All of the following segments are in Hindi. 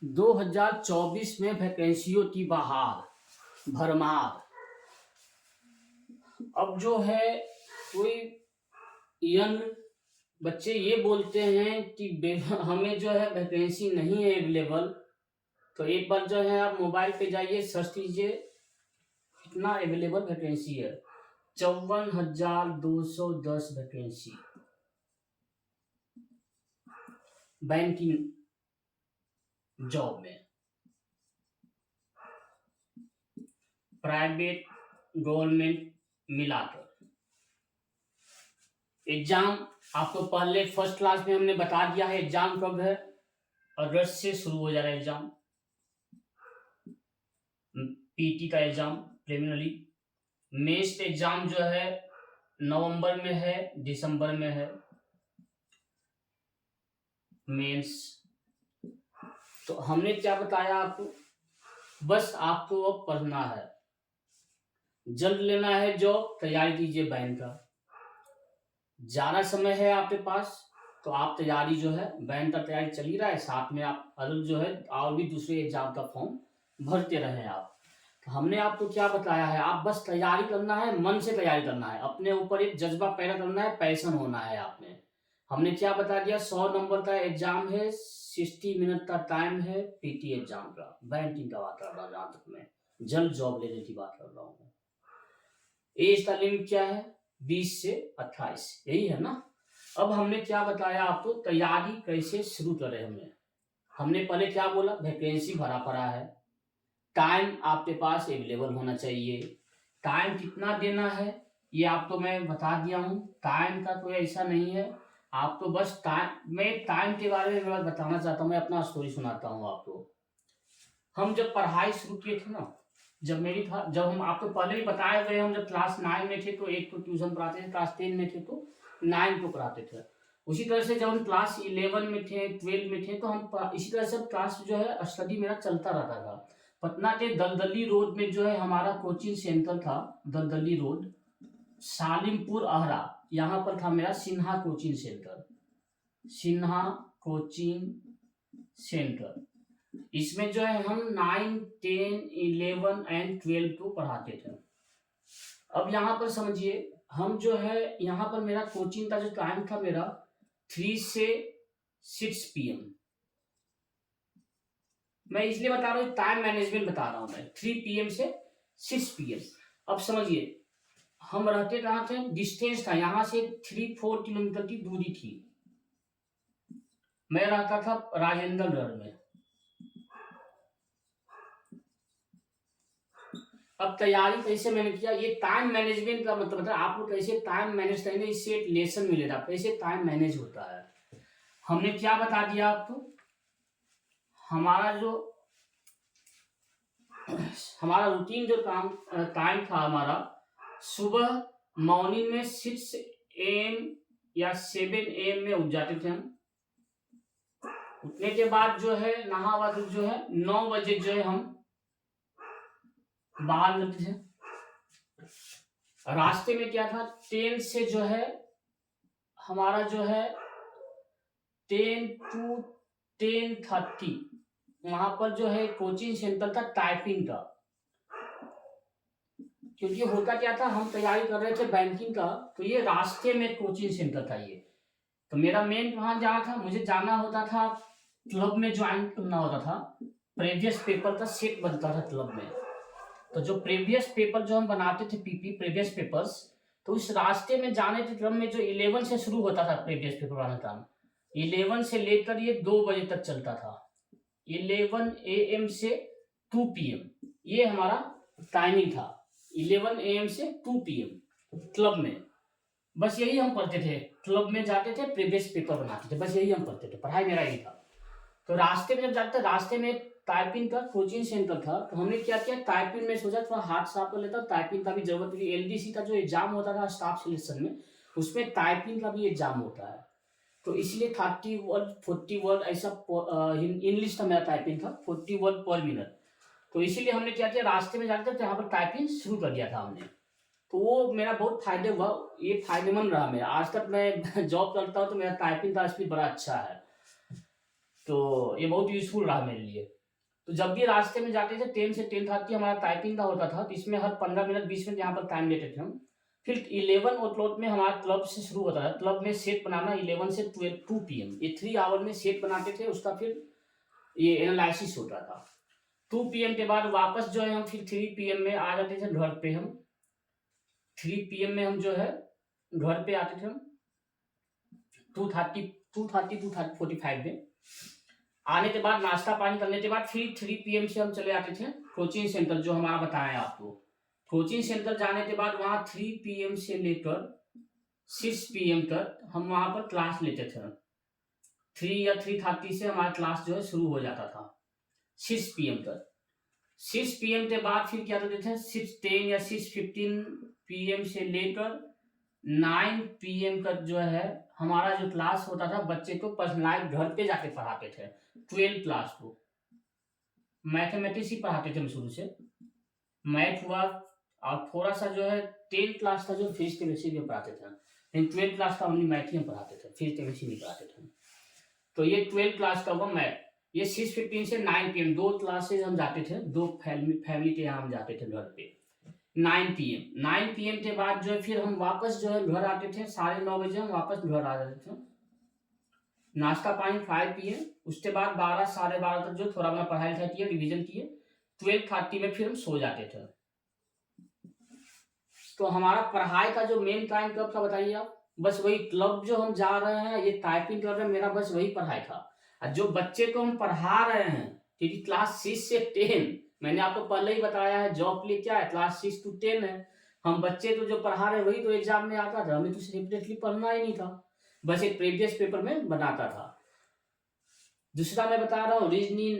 2024 में वैकेंसियों की बहार भरमार। अब जो है कोई यंग बच्चे ये बोलते हैं कि हमें जो है वैकेंसी नहीं है अवेलेबल। तो एक बार जो है आप मोबाइल पे जाइए, सर्च कीजिए कितना अवेलेबल वैकेंसी है। 54,210 वैकेंसी बैंकिंग जॉब में, प्राइवेट गवर्नमेंट मिलाकर। एग्जाम आपको पहले फर्स्ट क्लास में हमने बता दिया है एग्जाम कब है। अगस्त से शुरू हो जा रहा है एग्जाम, पीटी का एग्जाम प्रिलिमिनरी। मेंस एग्जाम जो है नवंबर में है, दिसंबर में है मेंस। तो हमने क्या बताया आपको, बस आपको अब पढ़ना है, जल्द लेना है जॉब, तैयारी कीजिए बैंक का। ज्यादा समय है आपके पास तो आप तैयारी जो है बैंक का तैयारी चल ही रहा है, साथ में आप अलग जो है और भी दूसरे एग्जाम का फॉर्म भरते रहे आप। तो हमने आपको क्या बताया है, आप बस तैयारी करना है, मन से तैयारी करना है, अपने ऊपर एक जज्बा पैदा करना है, पैशन होना है आप में। हमने क्या बता दिया, 100 नंबर का एग्जाम है, 60 मिनट का टाइम है, पीटी एग्जाम का, बैंकिंग का बात कर रहा हूँ, जहां तक मैं जल्द जॉब लेने की बात कर रहा हूँ। एज का लिमिट क्या है, 20 से 28, यही है ना। अब हमने क्या बताया आपको, तैयारी कैसे शुरू करें। हमने पहले क्या बोला, वैकेंसी भरा पड़ा है, टाइम आपके पास अवेलेबल होना चाहिए। टाइम कितना देना है ये आपको मैं बता दिया हूँ, टाइम का कोई ऐसा नहीं है। आपको बस टाइम के बारे में मैं बताना चाहता हूँ, मैं अपना स्टोरी सुनाता हूँ आपको। हम जब पढ़ाई शुरू किए थे ना, जब हम आपको पहले ही बताए गए, हम जब क्लास 9 में थे तो एक तो ट्यूशन पढ़ाते थे, क्लास 10 में थे तो 9 को पढ़ाते थे। उसी तरह से जब हम क्लास 11 में थे, 12 में थे तो हम इसी तरह से क्लास जो है स्टडी मेरा चलता रहता था। पटना के दलदली रोड में जो है हमारा कोचिंग सेंटर था, दलदली रोड, सालिमपुर अहरा, यहाँ पर था मेरा Sinha coaching centre, Sinha coaching centre. इसमें जो है हम 9, 10, 11 एंड 12 को पढ़ाते थे। अब यहाँ पर समझिए, हम जो है यहाँ पर मेरा कोचिंग का जो टाइम था मेरा 3 से 6 PM। मैं इसलिए बता रहा हूँ, टाइम मैनेजमेंट बता रहा हूँ मैं, 3 PM से 6 PM। अब समझिए हम रहते कहाँ थे, डिस्टेंस था यहाँ से 3-4 किलोमीटर की दूरी थी। मैं रहता था राजेंद्र नगर में। अब तैयारी कैसे मैंने किया, ये टाइम मैनेजमेंट का मतलब है आप लोग कैसे टाइम मैनेज करेंगे, इससे एक लेसन मिलेगा कैसे टाइम मैनेज होता है। हमने क्या बता दिया आपको, हमारा जो हमारा रूटीन जो टाइम था हमारा, सुबह मॉर्निंग में 6 AM या 7 AM में उठ जाते थे हम। उठने के बाद जो है नहा वहा जो है 9 बजे जो है हम बाहर निकलते थे। रास्ते में क्या था, 10 से जो है हमारा जो है 10 to 10:30 वहां पर जो है कोचिंग सेंटर था टाइपिंग का। क्योंकि होता क्या था, हम तैयारी कर रहे थे बैंकिंग का, तो ये रास्ते में कोचिंग सेंटर था ये। तो मेरा मेन वहां जाना था, मुझे जाना होता था, क्लब में ज्वाइन करना होता था। प्रीवियस पेपर का सेट बनता था क्लब में, तो जो प्रीवियस पेपर जो हम बनाते थे पीपी प्रीवियस पेपर्स, तो उस रास्ते में जाने के क्रम में जो 11 से शुरू होता था प्रीवियस पेपर बनाने का, 11 से लेकर ये 2 बजे तक चलता था, 11 AM से 2 PM ये हमारा टाइमिंग था, 11 AM से 2 PM क्लब में। बस यही हम पढ़ते थे, क्लब में जाते थे, प्रीवियस पेपर बनाते थे, बस यही हम पढ़ते थे, पढ़ाई मेरा यही था। तो रास्ते में जब जाते थे, रास्ते में टाइपिंग का कोचिंग सेंटर था, तो हमने क्या किया, टाइपिंग में सोचा थोड़ा हाथ साफ कर लेता, टाइपिंग का भी जरूरत थी। LDC का जो एग्जाम होता था स्टाफ सिलेक्शन में, उसमें टाइपिंग का भी एग्जाम होता है, तो इसलिए 30 वर्ड 40 वर्ड ऐसा इंग्लिश था मेरा टाइपिंग था, 40 वर्ड पर मिनट। तो इसीलिए हमने क्या किया, रास्ते में जाते थे यहाँ पर टाइपिंग शुरू कर दिया था हमने। तो वो मेरा बहुत फायदे हुआ, ये फायदेमंद रहा मेरा। आज तक मैं जॉब करता हूँ तो मेरा टाइपिंग का स्पीड बड़ा अच्छा है। तो ये बहुत यूजफुल रहा मेरे लिए। तो जब भी रास्ते में जाते थे 10 से 10:30 हमारा टाइपिंग का होता था, तो इसमें हर 15 मिनट 20 मिनट यहाँ पर टाइम लेते थे हम। फिर 11 ओ क्लॉक में हमारा क्लब से शुरू होता था, क्लब में सेट बनाना 11 से 2 PM, ये 3 आवर में सेट बनाते थे, उसका फिर ये एनालिसिस होता था। 2 PM के बाद वापस जो है हम फिर 3 PM में आ जाते थे घर पे। हम 3 PM में हम जो है घर पे आते थे हम 2:45 में। आने के बाद नाश्ता पानी करने के बाद फिर 3 PM से हम चले आते थे कोचिंग सेंटर, जो हमारा बताया आपको। कोचिंग सेंटर जाने के बाद वहाँ 3 PM से लेकर 6 PM तक हम वहाँ पर क्लास लेते थे। 3 या 3:30 से हमारा क्लास जो है शुरू हो जाता था 6 PM तक। 6 PM के बाद फिर क्या करते थे 6:10 या 6:15 PM से लेकर 9 PM तक जो है हमारा जो क्लास होता था, बच्चे को पर्सनलाइज घर पे जाके पढ़ाते थे। 12 क्लास को मैथमेटिक्स ही पढ़ाते थे हम शुरू से, मैथ हुआ, और थोड़ा सा जो है 10 क्लास था जो फिजिक्स केमिस्ट्री भी पढ़ाते थे, लेकिन 12 क्लास का ओनली मैथ ही हम पढ़ाते थे, फिजिक्स केमिस्ट्री नहीं पढ़ाते थे। तो ये 12 क्लास का हुआ मैथ। ये 6:15 से 9 PM 2 क्लासेज हम जाते थे, 2 फैमिली के यहाँ हम जाते थे घर पे। 9 PM के बाद जो है फिर हम वापस जो है घर आते थे, 9:30 बजे हम वापस घर आ जाते थे। नाश्ता पानी 5 PM, उसके बाद 12 साढ़े 12 तक जो थोड़ा बहुत पढ़ाई लिखाई किए, रिविजन किए। 12:30 में फिर हम सो जाते थे। तो हमारा पढ़ाई का जो मेन टाइम कब था बताइए आप? बस वही क्लब जो हम जा रहे हैं, ये टाइपिंग क्लब है मेरा, बस वही पढ़ाई था। और जो बच्चे को हम पढ़ा रहे हैं, क्योंकि क्लास 6 से 10 मैंने आपको पहले ही बताया है, जॉब के लिए क्या है, क्लास 6 to 10 है। हम बच्चे को जो पढ़ा रहे हैं वही तो एग्जाम में आता था, हमें तो सेपरेटली पढ़ना ही नहीं था, बस एक प्रीवियस पेपर में बनाता था। दूसरा मैं बता रहा हूँ रीजनिंग,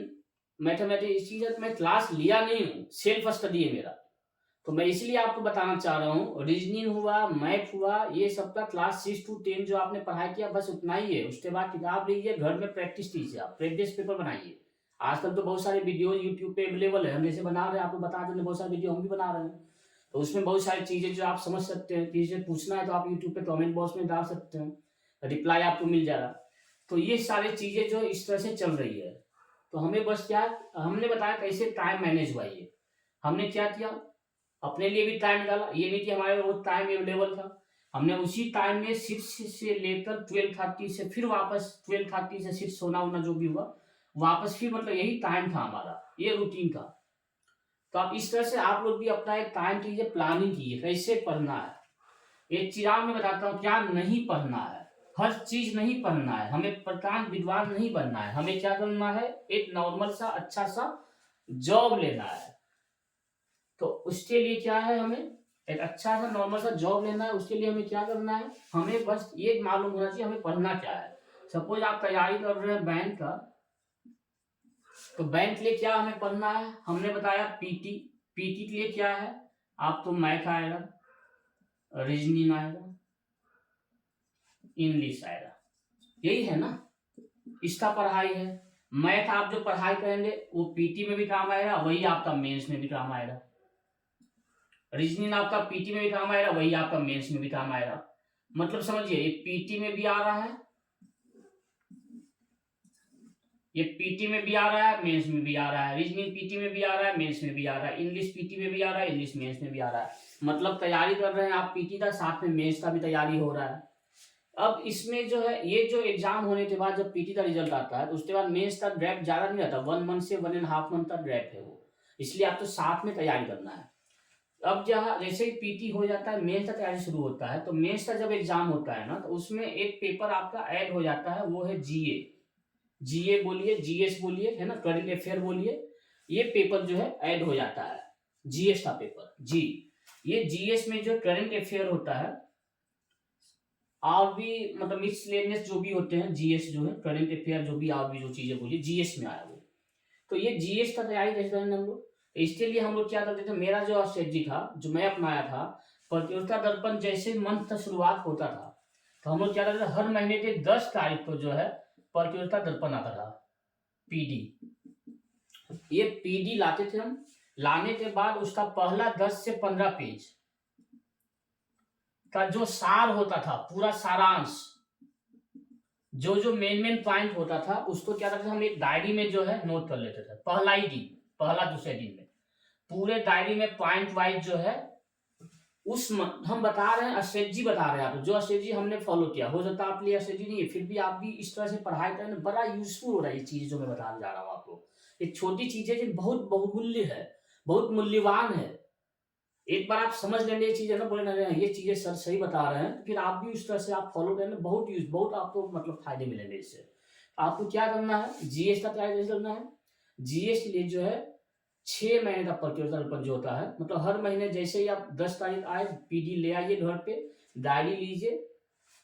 मैथमेटिक्स, इस चीज मैं क्लास लिया नहीं हूँ, सेल्फ स्टडी है मेरा। तो मैं इसलिए आपको बताना चाह रहा हूँ, रीजनिंग हुआ, मैथ हुआ, ये सबका क्लास 6 to 10 जो आपने पढ़ाई किया बस उतना ही है। उसके बाद किताब लीजिए, घर में प्रैक्टिस कीजिए, आप प्रीवियस पेपर बनाइए। आजकल तो बहुत सारे वीडियो यूट्यूब पे अवेलेबल है, हम जैसे बना रहे हैं आपको बता दें, बहुत सारे वीडियो हम भी बना रहे हैं, तो उसमें बहुत सारी चीजें जो आप समझ सकते हैं। चीजें पूछना है तो आप यूट्यूब पे कमेंट बॉक्स में डाल सकते हैं, रिप्लाई आपको मिल जाएगा। तो ये सारी चीजें जो इस तरह से चल रही है। तो हमें बस क्या, हमने बताया कैसे टाइम मैनेज हुआ। ये हमने क्या किया, अपने लिए भी टाइम निकाला, ये नहीं कि हमारे वो टाइम अवेलेबल था, हमने उसी टाइम में 6 से लेकर 12:30 से फिर वापस 12:30 से 6 सोना वोना जो भी हुआ वापस, फिर मतलब यही टाइम था हमारा, ये रूटीन था। तो आप इस तरह से आप लोग भी अपना एक टाइम कीजिए, प्लानिंग कीजिए कैसे पढ़ना है। एक चिराग में बताता हूँ क्या नहीं पढ़ना है, हर चीज नहीं पढ़ना है, हमें प्रधान विद्वान नहीं बनना है, हमें क्या करना है, एक नॉर्मल सा अच्छा सा जॉब लेना है। तो उसके लिए क्या है, हमें एक अच्छा सा नॉर्मल सा जॉब लेना है। उसके लिए हमें क्या करना है, हमें बस ये मालूम होना चाहिए हमें पढ़ना क्या है। सपोज आप तैयारी कर रहे हैं बैंक का, तो बैंक के लिए क्या हमें पढ़ना है, हमने बताया पीटी। पीटी के लिए क्या है, आप तो मैथ आएगा, रीजनिंग आएगा, इंग्लिश आएगा, यही है ना, इसका पढ़ाई है। मैथ आप जो पढ़ाई करेंगे वो पीटी में भी काम आएगा, वही आपका मेंस में भी काम आएगा। रीजनिंग आपका पीटी में भी काम आएगा, वही आपका मेंस में भी काम आएगा। मतलब समझिए, ये पीटी में भी आ रहा है, ये पीटी में भी आ रहा है, मेंस में भी आ रहा है, रीजनिंग पीटी में भी आ रहा है, मेंस में भी आ रहा है, इंग्लिश पीटी में भी आ रहा है, इंग्लिश मेंस में भी आ रहा है। मतलब तैयारी कर रहे हैं आप पीटी का, साथ में मेंस का भी तैयारी हो रहा है। अब इसमें जो है, ये जो एग्जाम होने के बाद जब पीटी का रिजल्ट आता है, तो उसके बाद मेंस का ड्रैप ज्यादा नहीं रहता, 1 मंथ से 1.5 मंथ का ड्रैप है वो, इसलिए आपको साथ में तैयारी करना है। अब जहाँ जैसे ही पीटी हो जाता है, मेंस का तैयारी शुरू होता है, तो मेंस का जब एग्जाम होता है ना, तो उसमें एक पेपर आपका ऐड हो जाता है, वो है जीए। जीए बोलिए, जीएस बोलिए, है ना, करंट अफेयर बोलिए, ये पेपर जो है ऐड हो जाता है, जीएस का पेपर जी। ये जीएस में जो करंट अफेयर होता है, और भी मतलब मिसलेनियस जो भी होते हैं, जीएस जो है करंट अफेयर जो भी, और भी जो चीजें बोलिए जीएस में आया वो। तो ये जीएस का तैयारी कैसे करेंगे हम लोग, इसके लिए हम लोग क्या करते थे, मेरा जो स्ट्रेटजी था जो मैं अपनाया था, प्रतियोगिता दर्पण जैसे मंथ का शुरुआत होता था, तो हम लोग क्या करते थे, हर महीने के 10 तारीख को जो है प्रतियोगिता दर्पण आता था, पीडी। ये पीडी लाते थे हम, लाने के बाद उसका पहला 10 से 15 पेज का जो सार होता था, पूरा सारांश, जो जो मेन पॉइंट होता था उसको क्या करते थे, हम एक डायरी में जो है नोट कर लेते थे, पहला ही दिन, पहला दूसरे दिन में पूरे डायरी में पॉइंट वाइज जो है हम बता रहे हैं, स्ट्रेटजी बता रहे हैं आप, जो स्ट्रेटजी हमने फॉलो किया, हो सकता है आप लिए स्ट्रेटजी नहीं है, फिर भी आप भी इस तरह से पढ़ाई करें, बड़ा यूजफुल हो रहा है ये चीज जो मैं बताने जा रहा हूँ आपको। एक छोटी चीज है जो बहुत बहुमूल्य है, बहुत मूल्यवान है। एक बार आप समझ लेंगे ये चीजें ना, बोले ना ये चीजें सर सही बता रहे हैं, फिर आप भी उस तरह से आप फॉलो करेंगे, बहुत आपको मतलब फायदे मिलेंगे इससे। आपको क्या करना है, जीएस का तैयारी करना है। जीएस के लिए जो है 6 महीने का प्रतियोगिता जो होता है, मतलब हर महीने जैसे ही आप 10 तारीख आए पीडी ले आइए घर पे, डायरी लीजिए,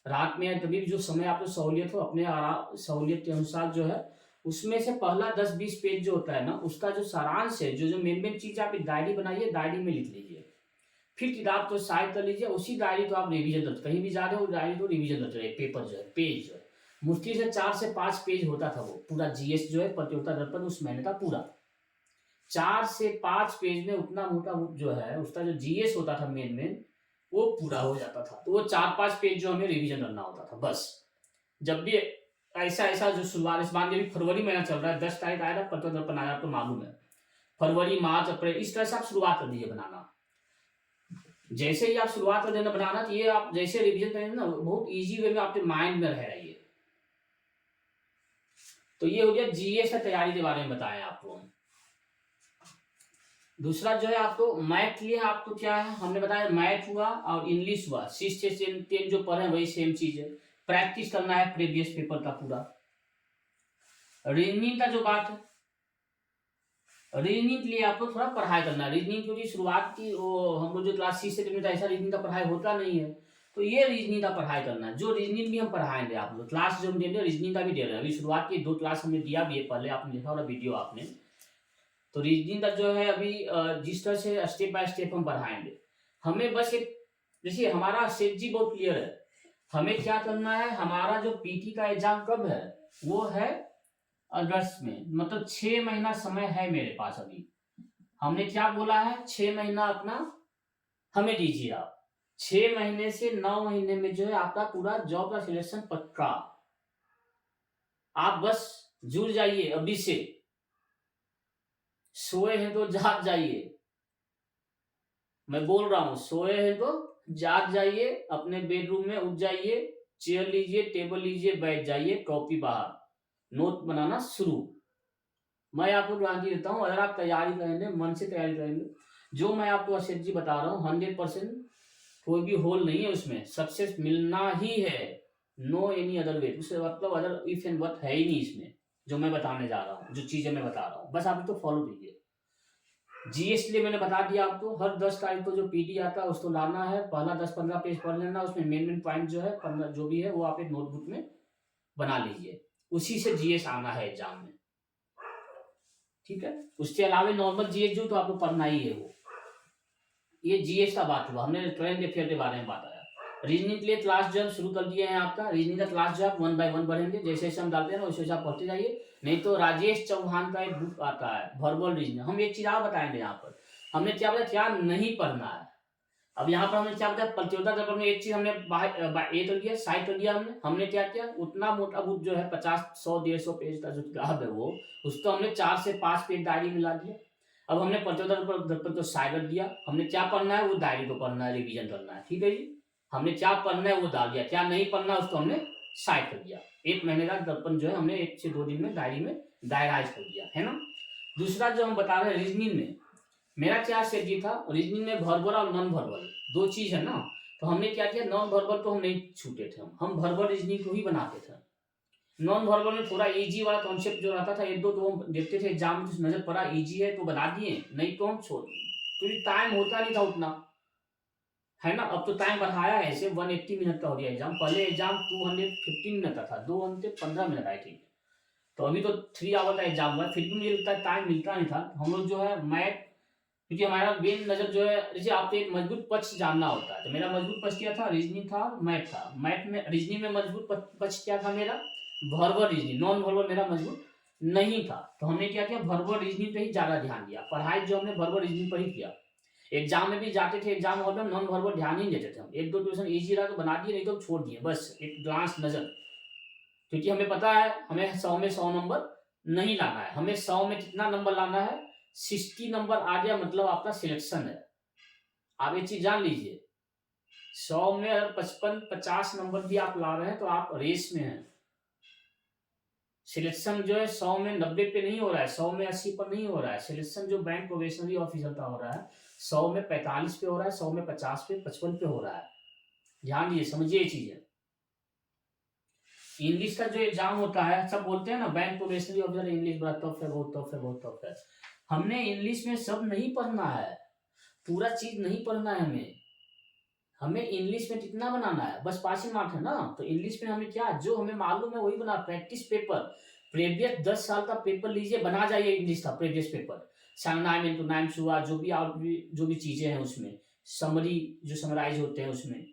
रात में तभी भी जो समय आपको सहूलियत हो, अपने आराम सहूलियत के अनुसार जो है उसमें से पहला 10-20 पेज जो होता है ना, उसका जो सारांश है, जो जो मेन चीज आप एक डायरी बनाइए, डायरी में लिख लीजिए। फिर किताब तो साइड कर लीजिए, उसी डायरी को आप रिवीजन करते, कहीं भी जा रहे हो डायरी को रिवीजन करते रहिए। पेपर जो है, पेज जो है मुश्किल से 4 से 5 पेज होता था, वो पूरा जीएस जो है प्रतियोगिता दर्पण उस महीने का पूरा 4 से 5 पेज में उतना मोटा जो है उसका जो जीएस होता था मेन वो पूरा हो जाता था। तो वो 4-5 पेज जो हमें रिवीजन करना होता था बस। जब भी ऐसा जो शुरुआत, इस बार भी फरवरी महीना चल रहा है, 10 तारीख आया था प्रतियोगिता दर्पण आया, आपको मालूम है। फरवरी, मार्च, अप्रैल, इस तरह से आप शुरुआत कर दीजिए बनाना। जैसे ही आप शुरुआत कर देना बनाना, तो ये आप जैसे रिवीजन करेंगे ना, बहुत इजी वे में आपके माइंड में रह रही है। तो ये हो गया जीएस की तैयारी के बारे में बताया आपको। दूसरा जो है आपको मैथ लिए, आपको क्या है हमने बताया, मैथ हुआ और इंग्लिश हुआ, 6 से 10 जो पढ़े वही सेम चीज है, प्रैक्टिस करना है प्रीवियस पेपर का पूरा। रीजनिंग का जो बात है, रीजनिंग के लिए आपको थोड़ा पढ़ाई करना है। रीजनिंग क्योंकि शुरुआत की वो हम लोग जो क्लास 6 से 10 में ऐसा रीजनिंग का पढ़ाई होता नहीं है, तो ये रीजनिंग का पढ़ाई करना है। जो रीजनिंग भी हम पढ़ाएंगे आप लोग, क्लास जो हम दे रहे हैं रीजनिंग का भी दे रहे हैं, अभी शुरुआत की 2 क्लास हमने दिया भी है, पहले आपने देखा होगा वीडियो आपने। तो रीजनिंग का जो है अभी जिस तरह से स्टेप बाय स्टेप हम बढ़ाएंगे, हमें बस एक, देखिए हमारा स्ट्रेटजी बहुत क्लियर है, हमें क्या करना है, हमारा जो पीटी का एग्जाम कब है, वो है अगस्त में, मतलब 6 महीना समय है मेरे पास अभी। हमने क्या बोला है, 6 महीना अपना हमें दीजिए आप, 6 महीने से 9 महीने में जो है आपका पूरा जॉब का सिलेक्शन पक्का। आप बस जुड़ जाइए अभी से, सोए हैं तो जाग जाइए, मैं बोल रहा हूं, सोए हैं तो जाग जाइए, अपने बेडरूम में उठ जाइए, चेयर लीजिए, टेबल लीजिए, बैठ जाइए, कॉपी बाहर, नोट बनाना शुरू। मैं आपको गारंटी देता हूं, अगर आप तैयारी करेंगे, मन से तैयारी करेंगे, जो मैं आपको अशेष जी बता रहा हूँ 100% कोई भी होल नहीं है उसमें, सक्सेस मिलना ही है, नो एनी अदर वे, उससे मतलब अदर इफ एंड बट है ही नहीं इसमें। जो मैं बताने जा रहा हूँ, जो चीजें मैं बता रहा हूँ, बस आप तो फॉलो कीजिए। जीएस के लिए मैंने बता दिया आपको, हर 10 तारीख को जो पीडी आता है उसको लाना है, पहला 10-15 पेज पढ़ लेना, उसमें मेन पॉइंट जो है 15 जो भी है वो आप एक नोटबुक में बना लीजिए, उसी से जीएस आना है एग्जाम में, ठीक है। उसके अलावा नॉर्मल जीएस जो तो आपको पढ़ना ही है वो। ये जीएस का बात हुआ, हमने करंट अफेयर के बारे में बताया। रीजनिंग के लिए क्लास जो हम शुरू कर दिए हैं आपका, रीजनिंग का क्लास जो आप 1 बाय 1 बढ़ेंगे, जैसे जैसे हम डालते हैं ना वैसे वैसे आप पढ़ते जाइए। नहीं तो राजेश चौहान का एक बुक आता है वर्बल रीजनिंग, हम एक चीज आप बताएंगे यहाँ पर, हमने क्या बताया क्या नहीं पढ़ना है। अब यहाँ पर हमने क्या बताया, प्रतियोगिता दर्पण में एक चीज हमने ए कर दिया, साइड कर दिया, हमने क्या किया, उतना मोटा बुक जो है 50-100-150 पेज का जो किताब है वो, उसको हमने 4 से 5 पेज डायरी मिला दिया। अब हमने प्रतियोगिता दर्पण को साइड कर दिया, हमने क्या पढ़ना है वो डायरी को पढ़ना है, रिवीजन करना है, ठीक है जी। हमने क्या पढ़ना है वो डाल दिया, क्या नहीं पढ़ना है उसको हमने साइड कर दिया। 1 महीने का दर्पण जो है हमने 1 से 2 दिन में डायरी में डायराइज कर दिया, है ना। दूसरा जो हम बता रहे हैं रीजनिंग में, मेरा क्या स्ट्रेटजी था, रीजनिंग में वर्बल और नॉन वर्बल 2 चीज है ना, तो हमने क्या किया, नॉन वर्बल को हम नहीं छूटे थे, हम वर्बल रीजनिंग को ही बनाते थे। नॉन वर्बल में थोड़ा इजी वाला कॉन्सेप्ट जो रहता था, 1-2 तो हम देखते थे एग्जाम में, नजर पड़ा इजी है तो बना दिए, नहीं तो हम छोड़ दिए, क्योंकि टाइम होता नहीं था उतना, है ना। अब तो टाइम बढ़ाया है, ऐसे 180 मिनट का हो गया एग्जाम, पहले एग्जाम 215 मिनट का था, 2 घंटे 15 मिनट आई थी, तो अभी तो 3 आवर का एग्जाम हुआ, फिर भी मुझे लगता है टाइम मिलता नहीं था। हम लोग जो है मैथ, क्योंकि हमारा मेन नजर जो है, जैसे आपको एक मजबूत पक्ष जानना होता है, तो मेरा मजबूत पक्ष क्या था, रीजनिंग था, मैथ था। मैथ में रीजनिंग में मजबूत पक्ष क्या था मेरा, वर्बल रीजनिंग, नॉन वर्बल मेरा मजबूत नहीं था, तो हमने क्या किया, वर्बल रीजनिंग पे ही ज्यादा ध्यान दिया, पढ़ाई जो हमने वर्बल रीजनिंग पर ही किया। एग्जाम में भी जाते थे, एग्जाम हॉल में नॉन वर्बल ध्यान ही देते थे हम, 1-2 क्वेश्चन इजी रहा तो बना दिए, नहीं तो छोड़ दिए, बस एक ग्लांस नजर, क्योंकि हमें पता है हमें 100 में 100 नंबर नहीं लाना है, हमें 100 में कितना नंबर लाना है, 60 नंबर आ गया मतलब आपका सिलेक्शन है। आप ये चीज जान लीजिए, 100 में अगर 55-50 नंबर भी आप ला रहे हैं तो आप रेस में हैं। सिलेक्शन जो है 100 में 90 पे नहीं हो रहा है, 100 में 80 पर नहीं हो रहा है। सिलेक्शन जो बैंक प्रोबेशनरी ऑफिसर का हो रहा है 100 में 45 पे हो रहा है, 100 में 50 पे 55 पे हो रहा है। ध्यान दीजिए, समझिए ये चीजें। इंग्लिश का जो एग्जाम होता है, सब बोलते हैं ना बैंक प्रोबेशनरी ऑफिसर इंग्लिश बड़ा टफ है, बहुत टफ है, बहुत टफ है। हमने इंग्लिश में सब नहीं पढ़ना है, पूरा चीज नहीं पढ़ना है हमें इंग्लिश में कितना बनाना है, बस पासिंग मार्क है ना। तो इंग्लिश में हमें क्या, जो हमें मालूम है वही बना। प्रैक्टिस पेपर प्रीवियस 10 साल का पेपर लीजिए, बना जाइए इंग्लिश का प्रीवियस पेपर। नाइम इंटू नाइम्स हुआ, जो भी आप जो भी चीजें हैं उसमें, समरी जो समराइज होते हैं उसमें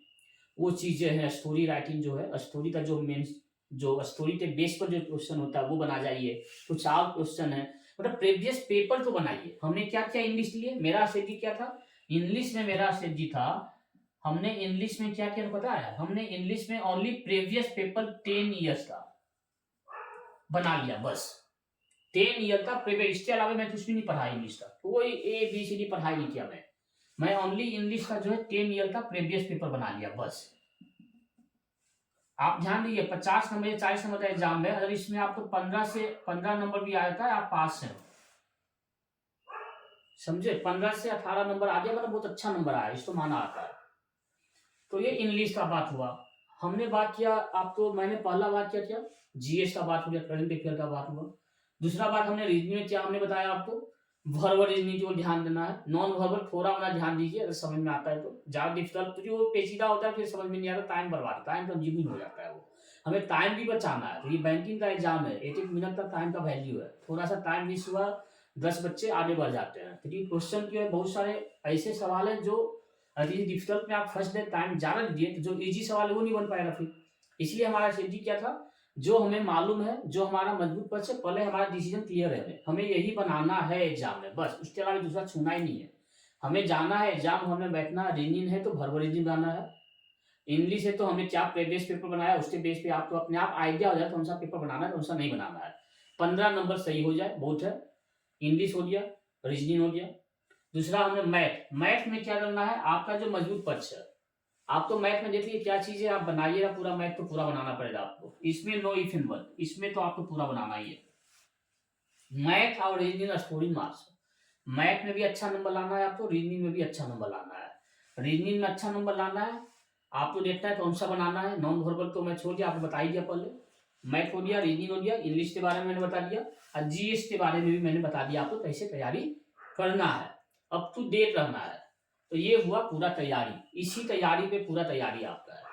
वो चीजें हैं। स्टोरी राइटिंग जो है, स्टोरी का जो मेन जो स्टोरी के बेस पर जो क्वेश्चन होता है वो बना जाइए। कुछ और क्वेश्चन है, मतलब प्रीवियस पेपर तो बनाइए। हमने क्या क्या इंग्लिश लिए, मेरा स्ट्रेटजी क्या था इंग्लिश में, मेरा स्ट्रेटजी था हमने इंग्लिश में क्या क्या पता है, हमने इंग्लिश में ओनली प्रीवियस पेपर 10 ईयर्स का बना लिया, बस 10 ईयर का प्रीवियस। इसके अलावा मैं कुछ भी नहीं पढ़ा इंग्लिश का, कोई ABCD पढ़ाई नहीं किया मैं ओनली इंग्लिश का जो है 10 ईयर का प्रीवियस पेपर बना लिया बस। आप ध्यान दीजिए, 50 नंबर या 40 नंबर का एग्जाम है, अगर इसमें आपको 15 नंबर भी आ जाता है आप पास हैं, समझे। 15 से 18 नंबर आ गया मतलब बहुत अच्छा नंबर आया, इसको माना आता है। तो ये इंग्लिश का बात हुआ। हमने बात किया आपको, मैंने पहला बात क्या GS का बात हो गया, करंट अफेयर का बात हुआ। दूसरा बात हमने रीजनिंग में क्या हमने बताया आपको, वर्बल रीजनिंग को ध्यान देना है, नॉन वर्बल थोड़ा होना ध्यान दीजिए, अगर समझ में आता है तो। ज्यादा डिफिकल्ट तो वो पेचीदा होता है फिर समझ में नहीं आता, टाइम बर्बाद, टाइम कंज्यूमिंग हो जाता है वो। हमें टाइम भी बचाना है, तो ये बैंकिंग का एग्जाम है, 1 मिनट का टाइम का वैल्यू है। थोड़ा सा टाइम मिस हुआ 10 बच्चे आगे बढ़ जाते हैं, क्योंकि क्वेश्चन जो है बहुत सारे ऐसे सवाल है जो यदि डिफिकल्ट में आप फर्स्ट डे टाइम ज्यादा दीजिए तो जो इजी सवाल है वो नहीं बन पाएगा फिर। इसलिए हमारा स्ट्रेटजी क्या था, जो हमें मालूम है, जो हमारा मजबूत पक्ष है, पहले हमारा डिसीजन क्लियर है, हमें यही बनाना है एग्जाम में, बस उसके अलावा दूसरा छूना ही नहीं है। हमें जाना है एग्जाम, हमें बैठना, रीजनिंग है तो वर्बल रीजनिंग बनाना है, इंग्लिश है तो हमें क्या प्रीवियस पेपर बनाया उसके बेस पे आपको अपने आप आइडिया हो जाए कौन सा पेपर बनाना है कौन सा नहीं बनाना है। 15 नंबर सही हो जाए बहुत है। इंग्लिश हो गया, रीजनिंग हो गया। दूसरा हमने मैथ में क्या करना है, आपका जो मजबूत पक्ष है, आप तो मैथ में देखिए क्या चीज है, आप बनाइएगा पूरा मैथ, तो पूरा बनाना पड़ेगा आपको, इसमें नो इफ इन वन, इसमें तो आपको पूरा बनाना ही है। मैथ और रीजनिंग स्टोरी मार्क्स, मैथ में भी अच्छा नंबर लाना है आपको, रीजनिंग में भी अच्छा नंबर लाना है। रीजनिंग में अच्छा नंबर लाना है आपको, देखना है कौन सा बनाना है। नॉन वर्बल तो मैं छोड़ दिया, आपको बता ही दिया पहले। मैथ हो गया, रीजनिंग हो गया, इंग्लिश के बारे में मैंने बता दिया, और GS के बारे में भी मैंने बता दिया आपको कैसे तैयारी करना है, अप टू डेट रहना है। तो ये हुआ पूरा तैयारी, इसी तैयारी पे पूरा तैयारी आपका है।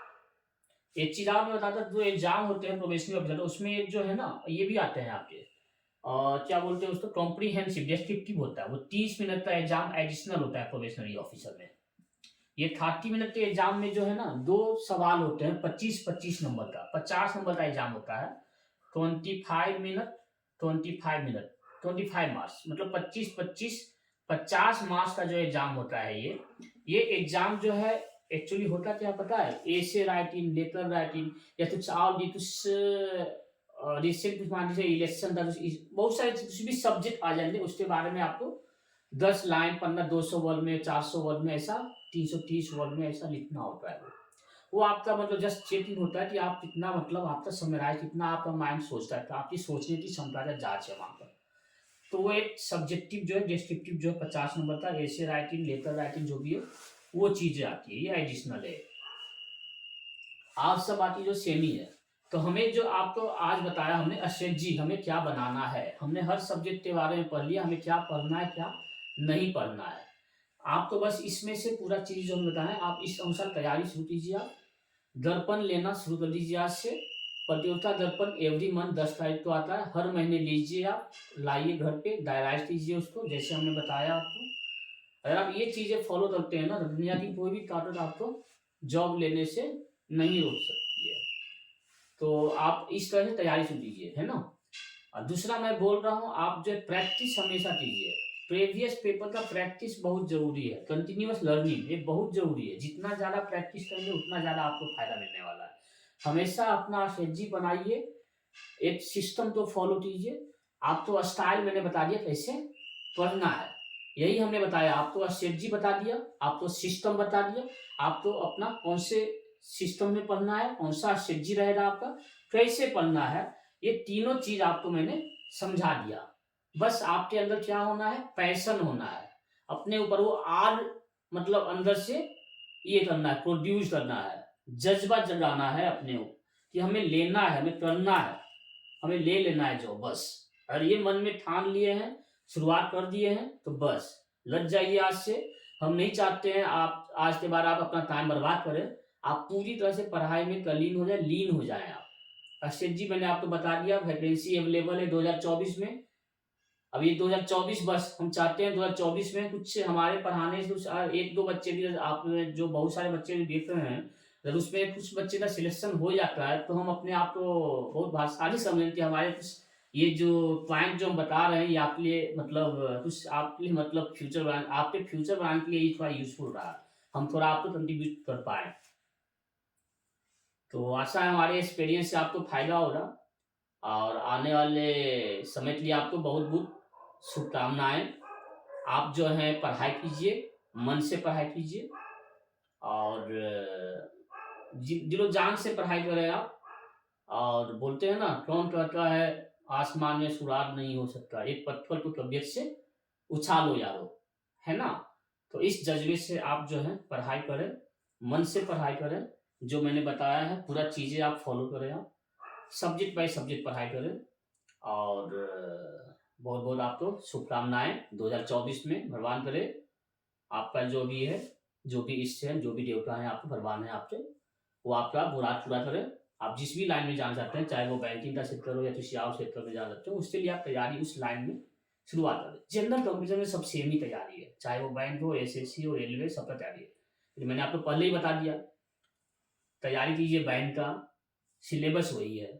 एक चीज आप मैं बताता, जो एग्जाम होते हैं प्रोबेशनरी ऑफिसर उसमें एक जो है ना ये भी आते हैं आपके, क्या बोलते हैं उसको, कॉम्प्रीहेंसिव डिस्क्रिप्टिव होता है, वो 30 मिनट का एग्जाम एडिशनल होता है प्रोबेशनरी ऑफिसर में। ये 30 मिनट के एग्जाम में जो है ना 2 सवाल होते हैं, 25-25 नंबर का, 50 नंबर का एग्जाम होता है। 25 मिनट 25 मिनट 25 मार्क्स, मतलब 25-25 50 मार्क्स का जो एग्जाम होता है ये एग्जाम जो है एक्चुअली होता क्या पता है, ऐसे राइटिंग, लेटर राइटिंग, या कुछ और भी कुछ रिसेंट कुछ मान लीजिए इलेक्शन का, बहुत सारे कुछ भी सब्जेक्ट आ जाएंगे उसके बारे में आपको 10 लाइन 15 200 वर्ड में 400 वर्ड में ऐसा 330 वर्ड में ऐसा लिखना होता है। वो आपका मतलब जस्ट चेकिंग होता है कि आप कितना, मतलब आपका समराइज कितना आपका माइंड सोचता है, तो आपकी सोचने की क्षमता का जांच है वहां पर। तो वो एक सब्जेक्टिव जो है, डिस्क्रिप्टिव जो है 50 नंबर का, ऐसे राइटिंग, लेटर राइटिंग जो भी है वो चीजें आती है, ये एडिशनल है। आप सब बाकी जो सेमी है, तो हमें जो आपको आज बताया हमने एसएचजी हमें क्या बनाना है, हमने हर सब्जेक्ट के बारे में पढ़ लिया, हमें क्या पढ़ना है क्या नहीं पढ़ना है। आप तो बस इसमें से पूरा चीज जो हम बताएं आप इस अनुसार तैयारी शुरू कीजिए। आप दर्पण लेना शुरू कर दीजिए आज से। प्रतियोगिता दर्पण एवरी मंथ 10 तारीख को आता है, हर महीने लीजिए, आप लाइए घर पे, डायराइज कीजिए उसको, जैसे हमने बताया आपको। अगर आप ये चीजें फॉलो करते हैं ना तो दुनिया की कोई भी ताकत आपको जॉब लेने से नहीं रोक सकती है। तो आप इस तरह से तैयारी शुरू कीजिए, है ना। और दूसरा मैं बोल रहा हूँ, आप जो प्रैक्टिस हमेशा कीजिए, प्रीवियस पेपर का प्रैक्टिस बहुत जरूरी है, कंटिन्यूअस लर्निंग ये बहुत जरूरी है। जितना ज्यादा प्रैक्टिस करेंगे उतना ज्यादा आपको फायदा मिलने वाला है। हमेशा अपना स्ट्रेटजी बनाइए, एक सिस्टम तो फॉलो कीजिए। आप तो स्टाइल मैंने बता दिया कैसे पढ़ना है, यही हमने बताया। आप तो स्ट्रेटजी बता दिया, आप तो सिस्टम बता दिया, आप तो अपना कौन से सिस्टम में पढ़ना है, कौन सा स्ट्रेटजी रहेगा आपका, कैसे पढ़ना है, ये तीनों चीज आपको मैंने समझा दिया। बस आपके अंदर क्या होना है, पैशन होना है, अपने ऊपर वो आग मतलब अंदर से ये करना है, प्रोड्यूस करना है, जज्बा जगाना है अपने ऊपर कि हमें लेना है, हमें करना है, हमें ले लेना है जो, बस। और ये मन में ठान लिए हैं, शुरुआत कर दिए हैं, तो बस लग जाइए आज से। हम नहीं चाहते हैं आप आज के बाद आप अपना टाइम बर्बाद करें, आप पूरी तरह से पढ़ाई में तल्लीन हो जाए, लीन हो जाए आप। अक्षय जी मैंने आपको बता दिया वैकेंसी अवेलेबल है 2024 में। अब ये 2024 बस हम चाहते हैं 2024 में कुछ हमारे पढ़ाने से कुछ एक दो बच्चे भी, आप जो बहुत सारे बच्चे भी देख रहे हैं, अगर उसमें कुछ बच्चे का सिलेक्शन हो जाता है तो हम अपने आप को बहुत भाग्यशाली समझें कि हमारे कुछ ये जो पॉइंट जो हम बता रहे हैं ये आपके लिए मतलब कुछ आपके लिए मतलब फ्यूचर बनाने, आपके फ्यूचर बनाने के लिए ये थोड़ा यूजफुल रहा, हम थोड़ा आपको कंट्रीब्यूट कर पाए। तो आशा है हमारे एक्सपीरियंस से आपको फायदा होगा, और आने वाले समय के लिए आपको बहुत बहुत शुभकामनाएं। आप जो है पढ़ाई कीजिए, मन से पढ़ाई कीजिए, और दिलो जान से पढ़ाई करें आप। और बोलते हैं ना, कौन कहता है आसमान में सुराग नहीं हो सकता, एक पत्थर को तबीयत से उछालो यारो, है ना। तो इस जज्बे से आप जो है पढ़ाई करें, मन से पढ़ाई करें, जो मैंने बताया है पूरा चीजें आप फॉलो करें, आप सब्जेक्ट बाय सब्जेक्ट पढ़ाई करें। और बहुत बहुत आपको शुभकामनाएं 2024 में। भगवान करे आपका जो भी है, जो भी इष्ट है, जो भी देवता है आपको, भगवान है आपके, वो आपका मुराद पूरा करे। आप जिस भी लाइन में जाना चाहते हैं, चाहे वो बैंकिंग का क्षेत्र हो या किसी और क्षेत्र में जाना चाहते हो, उसके लिए आप तैयारी उस लाइन में शुरुआत करें। जनरल कंपटीशन में सब सेम ही तैयारी है, चाहे वो बैंक हो, एसएससी हो, रेलवे, सबका तैयारी है। तो मैंने आपको पहले ही बता दिया, तैयारी कीजिए बैंक का, सिलेबस वही है।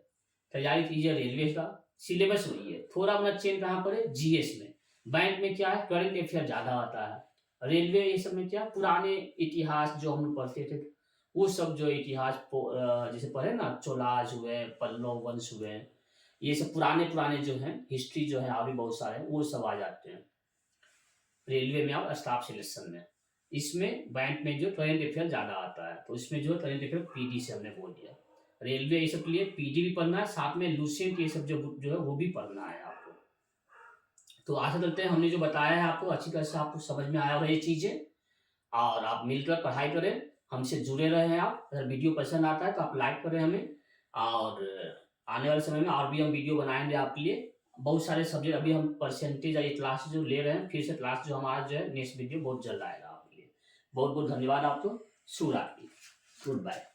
तैयारी कीजिए रेलवे का, सिलेबस वही है। थोड़ा अपना चेंज कहाँ पर है, जीएस में। बैंक में क्या है, करंट अफेयर ज्यादा आता है। रेलवे ये सब में क्या, पुराने इतिहास जो हम लोग पढ़ते थे, वो सब जो इतिहास जैसे पढ़े ना, चोलाज हुए, पल्लव वंश हुए, ये सब पुराने पुराने जो हैं हिस्ट्री जो है, और भी बहुत सारे वो सब आ जाते हैं रेलवे में और स्टाफ सिलेक्शन में। इसमें बैंक में जो करंट अफेयर ज्यादा आता है, तो इसमें जो करंट अफेयर पीडी से हमने बोल दिया। रेलवे ये सब के लिए पीडी भी पढ़ना है, साथ में लूसेंट ये सब जो है वो भी पढ़ना है आपको। तो आशा करते हैं हमने जो बताया है आपको अच्छी तरह से आपको समझ में आया होगा ये चीजें, और आप मिलकर पढ़ाई करें, हमसे जुड़े रहे आप। अगर वीडियो पसंद आता है तो आप लाइक करें हमें, और आने वाले समय में और भी हम वीडियो बनाएंगे आपके लिए। बहुत सारे सब्जेक्ट अभी हम परसेंटेज या क्लास जो ले रहे हैं, फिर से क्लास जो हमारा जो है नेक्स्ट वीडियो बहुत जल्द आएगा आपके लिए। बहुत बहुत धन्यवाद आपको। शुभ रात्रि, गुड बाय।